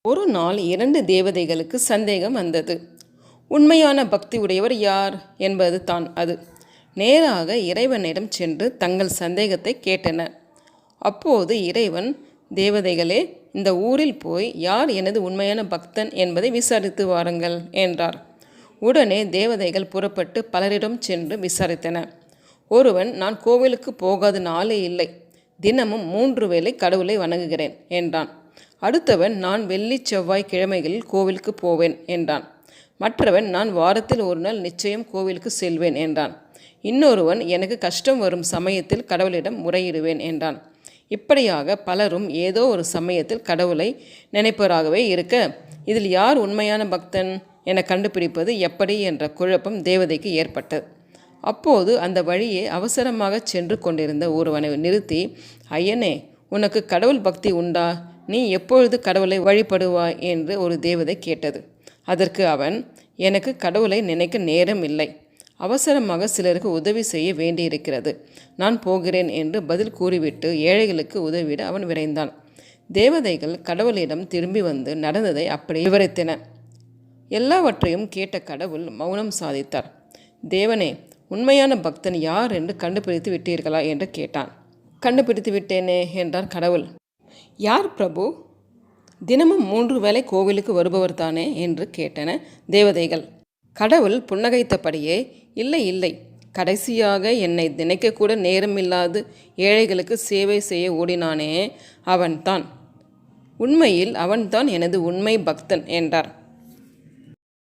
ஒரு நாள் 2 தேவதைகளுக்கு சந்தேகம் வந்தது. உண்மையான பக்தி உடையவர் யார் என்பது தான் அது. நேராக இறைவனிடம் சென்று தங்கள் சந்தேகத்தை கேட்டனர். அப்போது இறைவன், தேவதைகளே, இந்த ஊரில் போய் யார் எனது உண்மையான பக்தன் என்பதை விசாரித்து வாருங்கள் என்றார். உடனே தேவதைகள் புறப்பட்டு பலரிடம் சென்று விசாரித்தனர். ஒருவன், நான் கோவிலுக்கு போகாத நாளே இல்லை, தினமும் 3 வேளை கடவுளை வணங்குகிறேன் என்றான். அடுத்தவன், நான் வெள்ளி செவ்வாய் கிழமைகளில் கோவிலுக்கு போவேன் என்றான். மற்றவன், நான் வாரத்தில் ஒரு நாள் நிச்சயம் கோவிலுக்கு செல்வேன் என்றான். இன்னொருவன், எனக்கு கஷ்டம் வரும் சமயத்தில் கடவுளிடம் முறையிடுவேன் என்றான். இப்படியாக பலரும் ஏதோ ஒரு சமயத்தில் கடவுளை நினைப்பவராகவே இருக்க, இதில் யார் உண்மையான பக்தன் என கண்டுபிடிப்பது எப்படி என்ற குழப்பம் தேவதைக்கு ஏற்பட்டது. அப்போது அந்த வழியே அவசரமாக சென்று கொண்டிருந்த ஒருவனை நிறுத்தி, ஐயனே, உனக்கு கடவுள் பக்தி உண்டா? நீ எப்பொழுது கடவுளை வழிபடுவாய் என்று ஒரு தேவதை கேட்டது. அதற்கு அவன், எனக்கு கடவுளை நினைக்க நேரம் இல்லை, அவசரமாக சிலருக்கு உதவி செய்ய வேண்டியிருக்கிறது, நான் போகிறேன் என்று பதில் கூறிவிட்டு ஏழைகளுக்கு உதவிட அவன் விரைந்தான். தேவதைகள் கடவுளிடம் திரும்பி வந்து நடந்ததை அப்படி விவரித்தன. எல்லாவற்றையும் கேட்ட கடவுள் மௌனம் சாதித்தார். தேவனே, உண்மையான பக்தன் யார் என்று கண்டுபிடித்து விட்டீர்களா என்று கேட்டான். கண்டுபிடித்து விட்டேனே என்றார் கடவுள். யார் பிரபு? தினமும் 3 வேளை கோவிலுக்கு வருபவர் தானே என்று கேட்டன தேவதைகள். கடவுள் புன்னகைத்தபடியே, இல்லை இல்லை, கடைசியாக என்னை நினைக்கக்கூட நேரமில்லாது ஏழைகளுக்கு சேவை செய்ய ஓடினானே, அவன்தான். உண்மையில் அவன்தான் எனது உண்மை பக்தன் என்றார்.